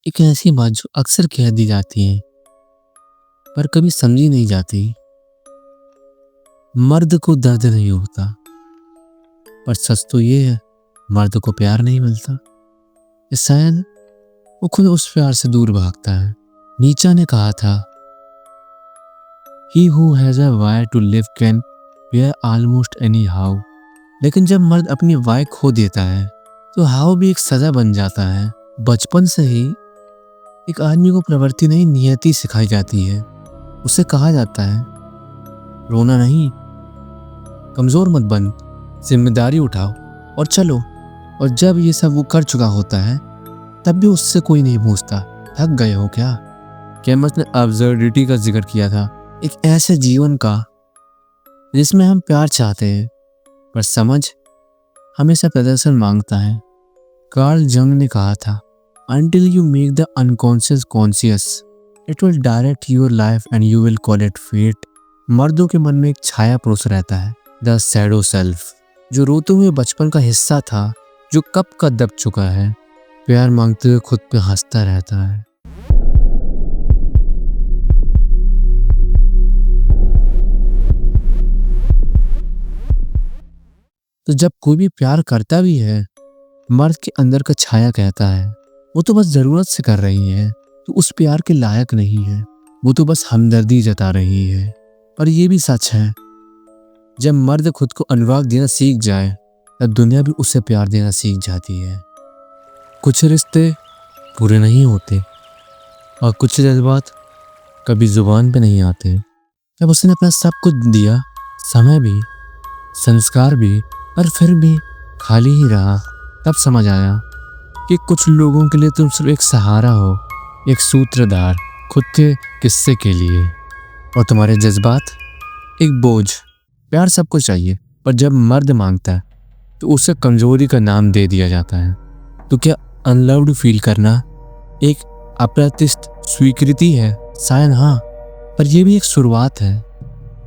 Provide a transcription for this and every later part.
एक ऐसी बात जो अक्सर कह दी जाती है पर कभी समझी नहीं जाती। मर्द को दर्द नहीं होता, पर सच तो ये है मर्द को प्यार नहीं मिलता। ये शायद वो खुद उस प्यार से दूर भागता है। नीचा ने कहा था, He who has a why to live can bear almost any how। लेकिन जब मर्द अपनी वाई खो देता है तो हाउ भी एक सजा बन जाता है। बचपन से ही एक आदमी को प्रवृत्ति नहीं नियति सिखाई जाती है। उसे कहा जाता है रोना नहीं, कमजोर मत बन, जिम्मेदारी उठाओ और चलो। और जब ये सब वो कर चुका होता है तब भी उससे कोई नहीं पूछता थक गए हो क्या। कैमस ने अब्सर्डिटी का जिक्र किया था, एक ऐसे जीवन का जिसमें हम प्यार चाहते हैं पर समझ हमेशा प्रदर्शन मांगता है। कार्ल जंग ने कहा था, Until you make the unconscious conscious, it will direct your life and you will call it fate। मर्दों के मन में एक छाया पुरुष रहता है, द शैडो सेल्फ, जो रोते हुए बचपन का हिस्सा था, जो कब का दब चुका है, प्यार मांगते हुए खुद पे हंसता रहता है। तो जब कोई भी प्यार करता भी है, मर्द के अंदर का छाया कहता है वो तो बस जरूरत से कर रही है, तो उस प्यार के लायक नहीं है, वो तो बस हमदर्दी जता रही है। पर ये भी सच है, जब मर्द खुद को अनुराग देना सीख जाए तब दुनिया भी उसे प्यार देना सीख जाती है। कुछ रिश्ते पूरे नहीं होते और कुछ जज्बात कभी जुबान पे नहीं आते। जब उसने अपना सब कुछ दिया, समय भी, संस्कार भी, पर फिर भी खाली ही रहा, तब समझ आया कि कुछ लोगों के लिए तुम सिर्फ एक सहारा हो, एक सूत्रधार खुद के किस्से के लिए, और तुम्हारे जज्बात एक बोझ। प्यार सबको चाहिए, पर जब मर्द मांगता है तो उसे कमजोरी का नाम दे दिया जाता है। तो क्या अनलव्ड फील करना एक अप्रतिष्ठित स्वीकृति है? शायद हाँ, पर यह भी एक शुरुआत है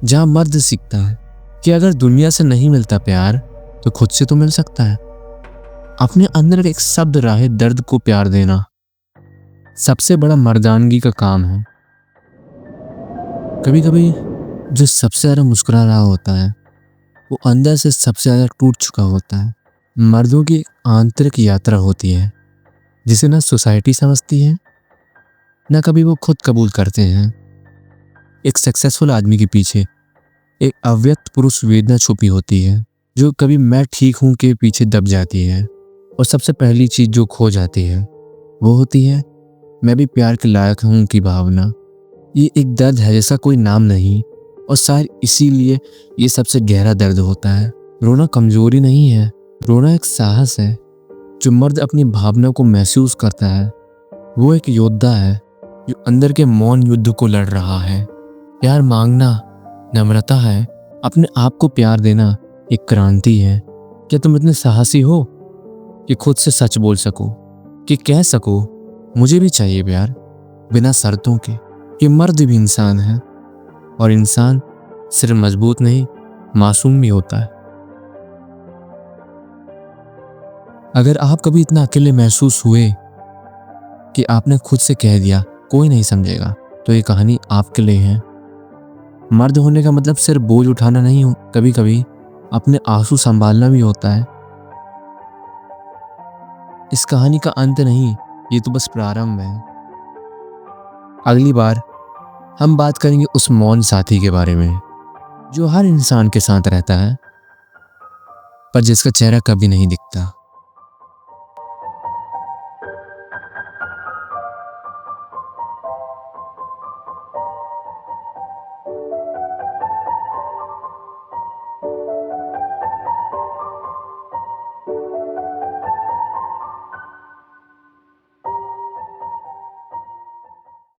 जहाँ मर्द सीखता है कि अगर दुनिया से नहीं मिलता प्यार तो खुद से तो मिल सकता है। अपने अंदर एक शब्द राहे दर्द को प्यार देना सबसे बड़ा मर्दानगी का काम है। कभी कभी जो सबसे ज़्यादा मुस्कुरा रहा होता है वो अंदर से सबसे ज़्यादा टूट चुका होता है। मर्दों की आंतरिक यात्रा होती है जिसे ना सोसाइटी समझती है, ना कभी वो खुद कबूल करते हैं। एक सक्सेसफुल आदमी के पीछे एक अव्यक्त पुरुष वेदना छुपी होती है, जो कभी मैं ठीक हूँ के पीछे दब जाती है। और सबसे पहली चीज जो खो जाती है वो होती है मैं भी प्यार के लायक हूँ की भावना। ये एक दर्द है जैसा कोई नाम नहीं, और शायद इसीलिए ये सबसे गहरा दर्द होता है। रोना कमजोरी नहीं है, रोना एक साहस है। जो मर्द अपनी भावना को महसूस करता है वो एक योद्धा है जो अंदर के मौन युद्ध को लड़ रहा है। प्यार मांगना नम्रता है, अपने आप को प्यार देना एक क्रांति है। क्या तुम इतने साहसी हो कि खुद से सच बोल सको, कि कह सको मुझे भी चाहिए प्यार, बिना शर्तों के? कि मर्द भी इंसान है और इंसान सिर्फ मजबूत नहीं मासूम भी होता है। अगर आप कभी इतना अकेले महसूस हुए कि आपने खुद से कह दिया कोई नहीं समझेगा, तो ये कहानी आपके लिए है। मर्द होने का मतलब सिर्फ बोझ उठाना नहीं हो, कभी कभी अपने आंसू संभालना भी होता है। इस कहानी का अंत नहीं, ये तो बस प्रारंभ है। अगली बार हम बात करेंगे उस मौन साथी के बारे में जो हर इंसान के साथ रहता है पर जिसका चेहरा कभी नहीं दिखता।